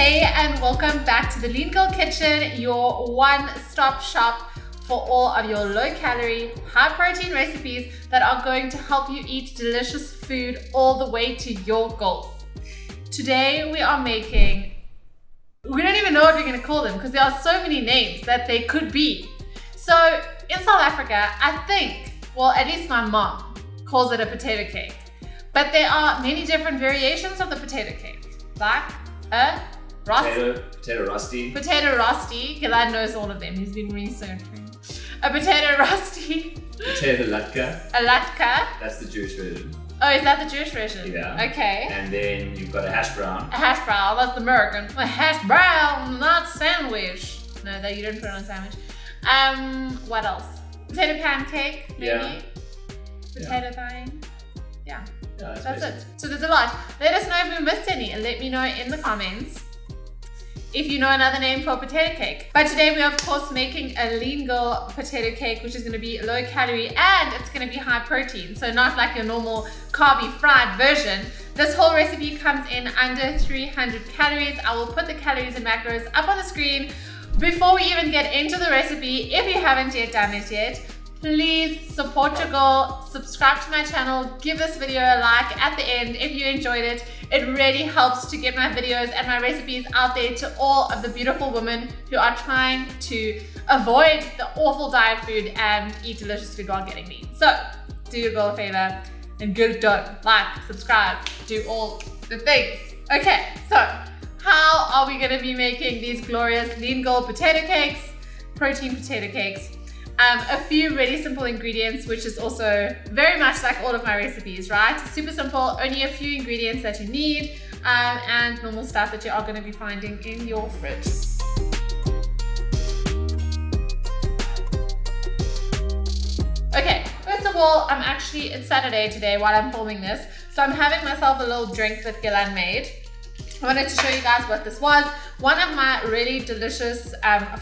Hey, and welcome back to the Lean Girl Kitchen, your one-stop shop for all of your low-calorie, high-protein recipes that are going to help you eat delicious food all the way to your goals. Today we are making, we don't even know what we're going to call them because there are so many names that they could be. So in South Africa, I think, well, at least my mom calls it a potato cake, but there are many different variations of the potato cake, like a potato rusty. Potato rusty. Gilan knows all of them. He's been researching. A potato rusty. Potato latke. A latke. That's the Jewish version. Oh, is that the Jewish version? Yeah. Okay. And then you've got a hash brown. A hash brown. That's the American. A hash brown, not sandwich. No, that you don't put on a sandwich. What else? Potato pancake, maybe. Yeah. Potato thing. Yeah. That's it. So there's a lot. Let us know if we missed any and let me know in the comments if you know another name for potato cake. But today we are of course making a lean girl potato cake, which is going to be low calorie and it's going to be high protein. So not like your normal carby fried version. This whole recipe comes in under 300 calories. I will put the calories and macros up on the screen. Before we even get into the recipe, if you haven't yet done it yet, please support your girl, subscribe to my channel, give this video a like at the end if you enjoyed it. It really helps to get my videos and my recipes out there to all of the beautiful women who are trying to avoid the awful diet food and eat delicious food while getting lean. So do your girl a favor and get it done. Like, subscribe, do all the things. Okay, so how are we gonna be making these glorious lean girl potato cakes, protein potato cakes? A few really simple ingredients, which is also very much like all of my recipes, right? Super simple, only a few ingredients that you need, and normal stuff that you are going to be finding in your fridge. Okay, first of all, it's Saturday today while I'm filming this, so I'm having myself a little drink that Gilan made. I wanted to show you guys what this was. One of my really delicious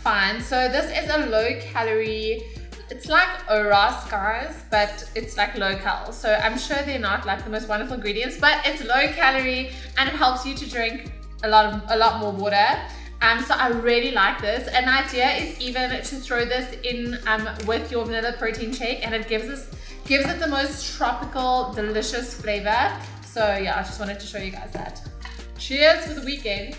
finds. So this is a low calorie, it's like Oras, guys, but it's like low cal. So I'm sure they're not like the most wonderful ingredients, but it's low calorie and it helps you to drink a lot more water. So I really like this. An idea is even to throw this in with your vanilla protein shake, and it gives it the most tropical, delicious flavor. So yeah, I just wanted to show you guys that. Cheers for the weekend.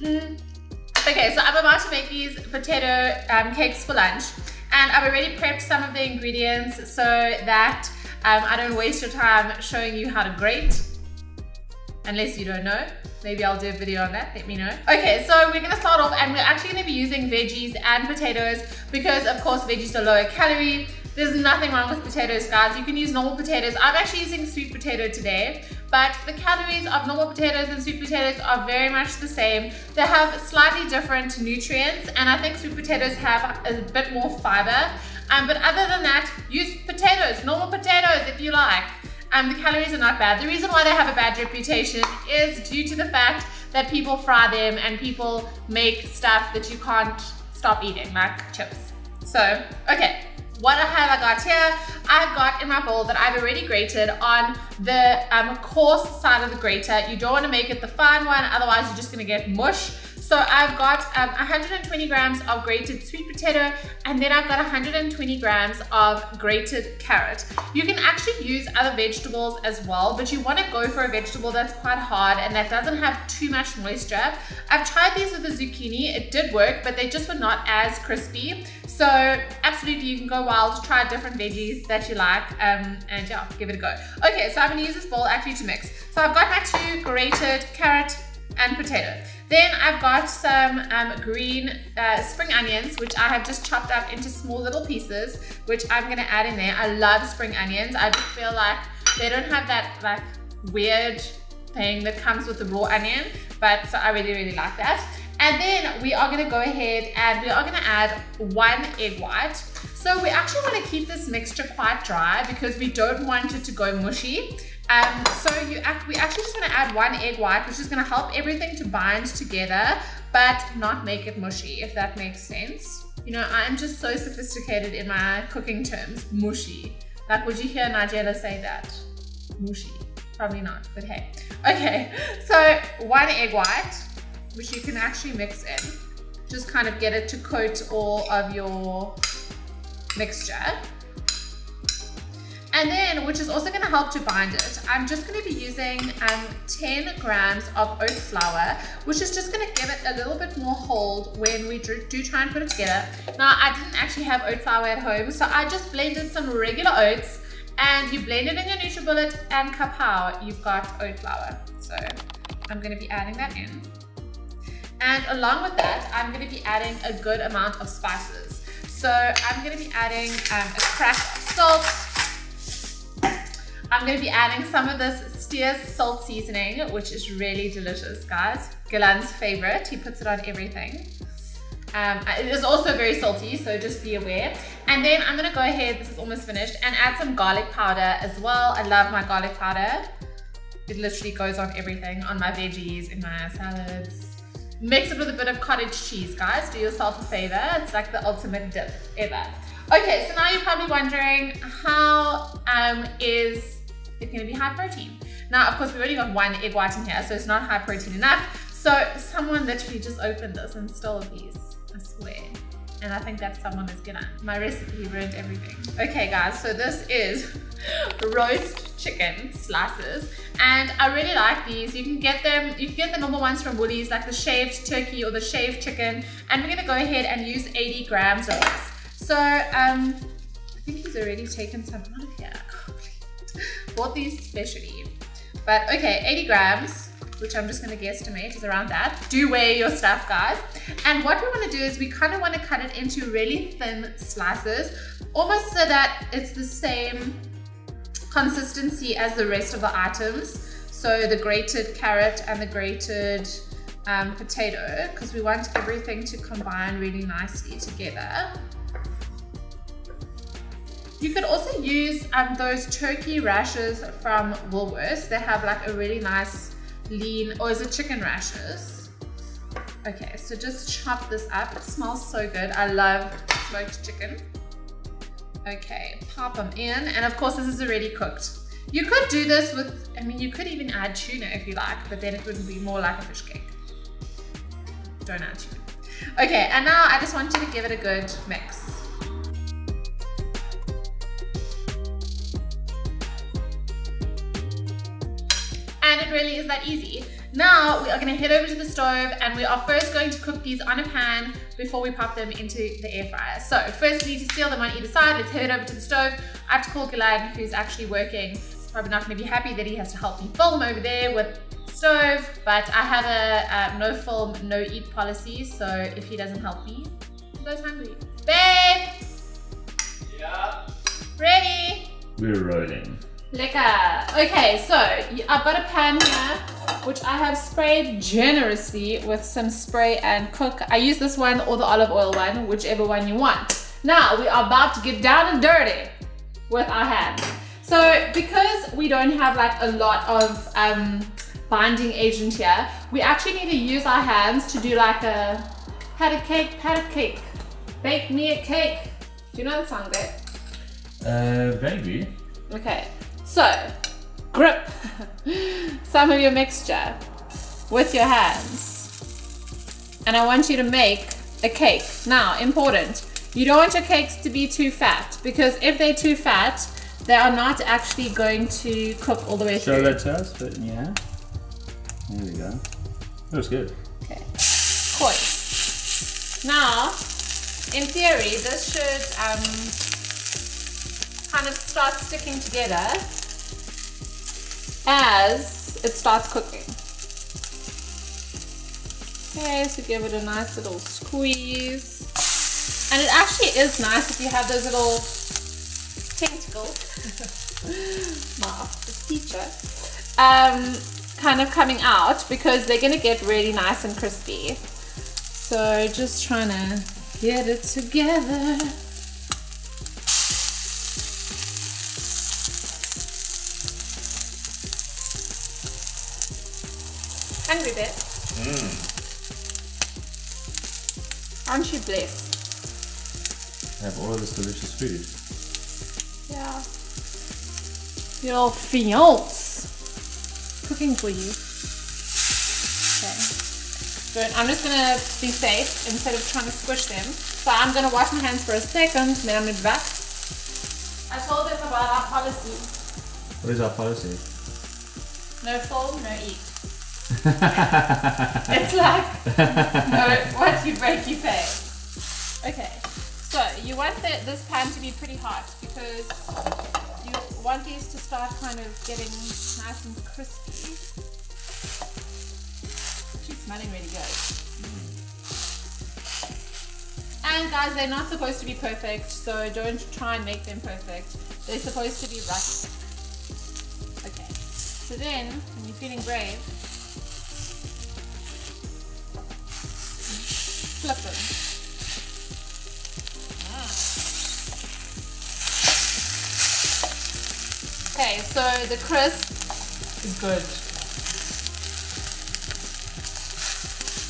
Okay, so I'm about to make these potato cakes for lunch, and I've already prepped some of the ingredients so that I don't waste your time showing you how to grate, unless you don't know. Maybe I'll do a video on that, let me know. Okay, so we're gonna start off, and we're actually gonna be using veggies and potatoes because of course veggies are lower calorie. There's nothing wrong with potatoes, guys. You can use normal potatoes. I'm actually using sweet potato today, but the calories of normal potatoes and sweet potatoes are very much the same. They have slightly different nutrients, and I think sweet potatoes have a bit more fiber. But other than that, use potatoes, normal potatoes if you like. The calories are not bad. The reason why they have a bad reputation is due to the fact that people fry them and people make stuff that you can't stop eating, like chips. So, okay. What have I got here? I've got in my bowl that I've already grated on the coarse side of the grater. You don't want to make it the fine one, otherwise you're just going to get mush. So I've got 120 grams of grated sweet potato, and then I've got 120 grams of grated carrot. You can actually use other vegetables as well, but you want to go for a vegetable that's quite hard and that doesn't have too much moisture. I've tried these with the zucchini. It did work, but they just were not as crispy. So absolutely, you can go wild, try different veggies that you like, and yeah, give it a go. Okay, so I'm gonna use this bowl actually to mix. So I've got my 2 grated carrot and potato. Then I've got some green spring onions, which I have just chopped up into small little pieces, which I'm gonna add in there. I love spring onions. I just feel like they don't have that like weird thing that comes with the raw onion, but so I really, really like that. And then we are gonna go ahead and we are gonna add 1 egg white. So we actually wanna keep this mixture quite dry because we don't want it to go mushy. We actually just wanna add 1 egg white, which is gonna help everything to bind together, but not make it mushy, if that makes sense. You know, I'm just so sophisticated in my cooking terms. Mushy. Like, would you hear Nigella say that? Mushy. Probably not, but hey. Okay, so 1 egg white. which you can actually mix in. Just kind of get it to coat all of your mixture. And then, which is also going to help to bind it, I'm just going to be using 10 grams of oat flour, which is just going to give it a little bit more hold when we do try and put it together. Now, I didn't actually have oat flour at home, so I just blended some regular oats, and you blend it in your NutriBullet, and kapow, you've got oat flour. So I'm going to be adding that in. And along with that, I'm going to be adding a good amount of spices. So I'm going to be adding a crack of salt. I'm going to be adding some of this Steers salt seasoning, which is really delicious, guys. Gilan's favorite. He puts it on everything. It is also very salty, so just be aware. And then I'm going to go ahead, this is almost finished, and add some garlic powder as well. I love my garlic powder. It literally goes on everything, on my veggies, in my salads. Mix it with a bit of cottage cheese, guys. Do yourself a favor. It's like the ultimate dip ever. Okay, so now you're probably wondering, how is it going to be high protein? Now, of course, we already got one egg white in here, so it's not high protein enough. So someone literally just opened this and stole a piece, I swear. And I think that someone is Gilan. My recipe ruined everything. Okay, guys, so this is roast chicken slices. And I really like these. You can get them, you can get the normal ones from Woolies, like the shaved turkey or the shaved chicken. And we're gonna go ahead and use 80 grams of this. So, I think he's already taken some out of here. Bought these specially. But okay, 80 grams, which I'm just gonna guesstimate is around that. Do weigh your stuff, guys. And what we wanna do is we kinda wanna cut it into really thin slices, almost so that it's the same consistency as the rest of the items. So the grated carrot and the grated potato, because we want everything to combine really nicely together. You could also use those turkey rashers from Woolworths. They have like a really nice lean, or is it chicken rashers? Okay, so just chop this up. It smells so good. I love smoked chicken. Okay, pop them in. And of course, this is already cooked. You could do this with, I mean, you could even add tuna if you like, but then it would be more like a fish cake. Don't add tuna. Okay, and now I just want you to give it a good mix. And it really is that easy. Now we are going to head over to the stove, and we are first going to cook these on a pan before we pop them into the air fryer. So first we need to seal them on either side. Let's head over to the stove. I have to call Gilan, who's actually working. He's probably not going to be happy that he has to help me film over there with the stove, but I have a no film, no eat policy, so if he doesn't help me, he goes hungry. Babe! Yeah. Ready? We're rolling. Lekker. Okay, so I've got a pan here, which I have sprayed generously with some spray and cook. I use this one or the olive oil one, whichever one you want. Now we are about to get down and dirty with our hands. So because we don't have like a lot of binding agent here, we actually need to use our hands to do like a pat a cake, bake me a cake. Do you know the song, babe? Maybe. Okay. So, grip some of your mixture with your hands. And I want you to make a cake. Now, important, you don't want your cakes to be too fat, because if they're too fat, they are not actually going to cook all the way through. Show that to us, but yeah. There we go. Looks good. Okay. Koi. Now, in theory, this should kind of start sticking together as it starts cooking. Okay, so give it a nice little squeeze. And it actually is nice if you have those little tentacles, my office teacher, kind of coming out, because they're gonna get really nice and crispy. So just trying to get it together. Hungry bit. Aren't you blessed? Have all of this delicious food. Yeah. Your fiance cooking for you. Okay. Good. I'm just gonna be safe instead of trying to squish them. So I'm gonna wash my hands for a second, then I'm gonna be back. I told them about our policy. What is our policy? No film, no eat. It's like, no, what you break, you pay. Okay, so you want this pan to be pretty hot because you want these to start kind of getting nice and crispy. Actually smelling really good. And guys, they're not supposed to be perfect, so don't try and make them perfect. They're supposed to be rough. Okay, so then, when you're feeling brave, flip them. Okay, so the crisp is good.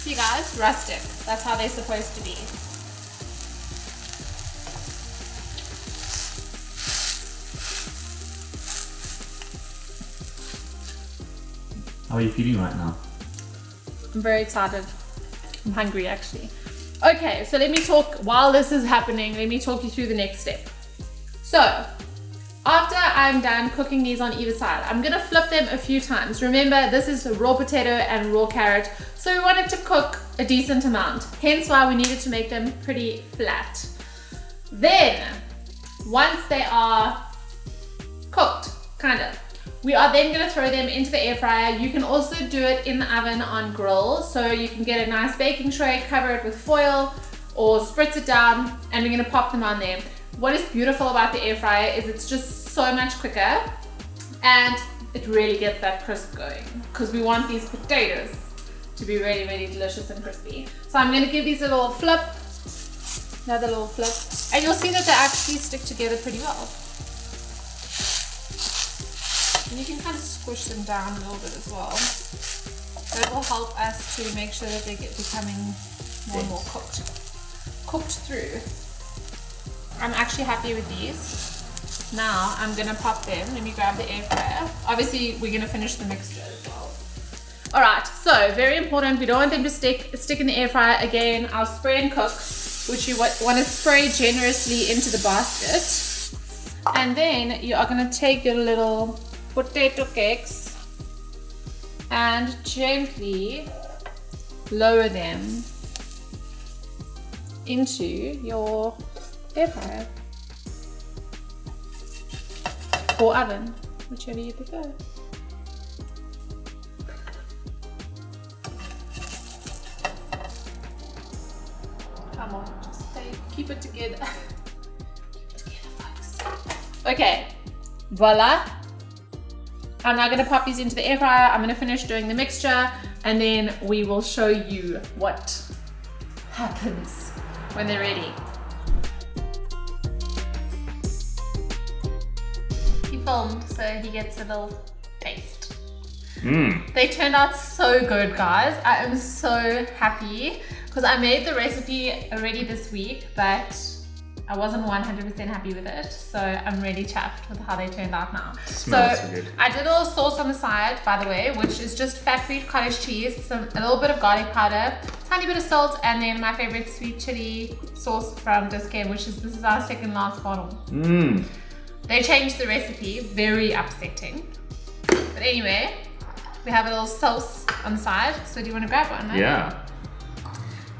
See guys, rustic. That's how they're supposed to be. How are you feeling right now? I'm very excited. I'm hungry actually. Okay, so let me talk, while this is happening, let me talk you through the next step. So, after I'm done cooking these on either side, I'm gonna flip them a few times. Remember, this is raw potato and raw carrot, so we want it to cook a decent amount. Hence why we needed to make them pretty flat. Then, once they are cooked, kind of, we are then gonna throw them into the air fryer. You can also do it in the oven on grill, so you can get a nice baking tray, cover it with foil, or spritz it down, and we're gonna pop them on there. What is beautiful about the air fryer is it's just so much quicker, and it really gets that crisp going, because we want these potatoes to be really, really delicious and crispy. So I'm gonna give these a little flip, another little flip, and you'll see that they actually stick together pretty well. And you can kind of squish them down a little bit as well. That will help us to make sure that they get becoming more and more cooked through. I'm actually happy with these. Now I'm gonna pop them. Let me grab the air fryer. Obviously we're gonna finish the mixture as well. All right, so very important, we don't want them to stick in the air fryer. Again, our spray and cook, which you want to spray generously into the basket. And then you are gonna take your little potato cakes and gently lower them into your air fryer or oven, whichever you prefer. Come on, just keep it together. Keep it together, folks. Okay, voila. I'm now gonna pop these into the air fryer. I'm gonna finish doing the mixture, and then we will show you what happens when they're ready. He filmed, so he gets a little taste. They turned out so good, guys. I am so happy because I made the recipe already this week, but I wasn't 100% happy with it, so I'm really chuffed with how they turned out now. Smells so good. I did a little sauce on the side, by the way, which is just fat-free cottage cheese, a little bit of garlic powder, tiny bit of salt, and then my favorite sweet chili sauce from Discount, which is, this is our second last bottle. They changed the recipe, very upsetting. But anyway, we have a little sauce on the side, so do you want to grab one? Right? Yeah.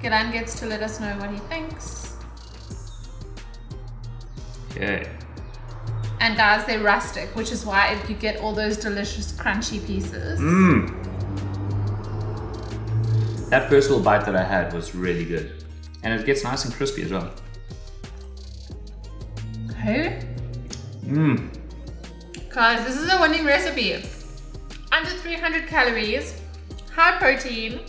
Gilan gets to let us know what he thinks. Okay. And guys, they're rustic, which is why you get all those delicious crunchy pieces. That first little bite that I had was really good. And it gets nice and crispy as well. Okay. Guys, this is a winning recipe. Under 300 calories, high protein,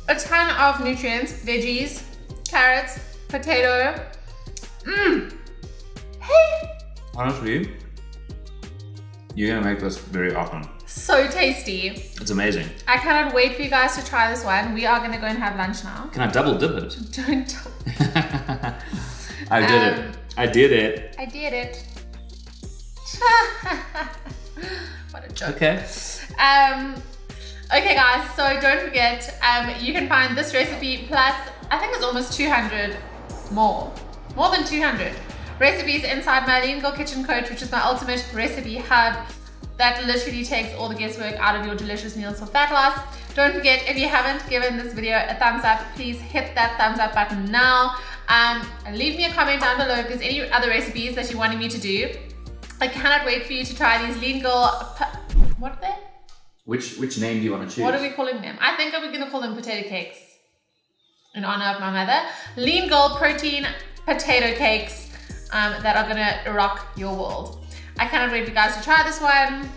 a ton of nutrients, veggies, carrots, potato. Hey! Honestly, you're gonna make this very often. So tasty. It's amazing. I cannot wait for you guys to try this one. We are gonna go and have lunch now. Can I double dip it? Don't. I did it. I did it. I did it. What a joke. Okay. Okay guys, so don't forget, you can find this recipe plus, I think it's almost 200 more than 200 recipes inside my Lean Girl Kitchen Coach, which is my ultimate recipe hub that literally takes all the guesswork out of your delicious meals for fat loss. Don't forget, if you haven't given this video a thumbs up, please hit that thumbs up button now. Leave me a comment down below if there's any other recipes that you wanted me to do. I cannot wait for you to try these Lean Girl, what are they? Which name do you want to choose? What are we calling them? I think we're gonna call them potato cakes in honor of my mother. Lean Girl protein potato cakes that are gonna rock your world. I cannot wait for you guys to try this one.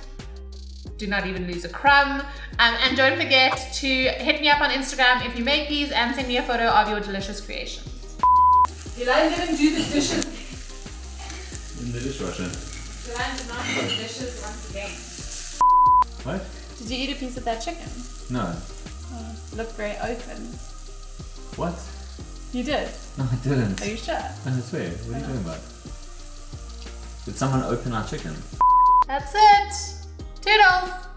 Do not even lose a crumb. And don't forget to hit me up on Instagram if you make these and send me a photo of your delicious creations. Gilan didn't do the dishes. In the dishwasher. Gilan did not do the dishes once again. What? Did you eat a piece of that chicken? No. Oh, it looked very open. What? You did? No, I didn't. Are you sure? I swear. What are you talking about? Did someone open our chicken? That's it. Toodles!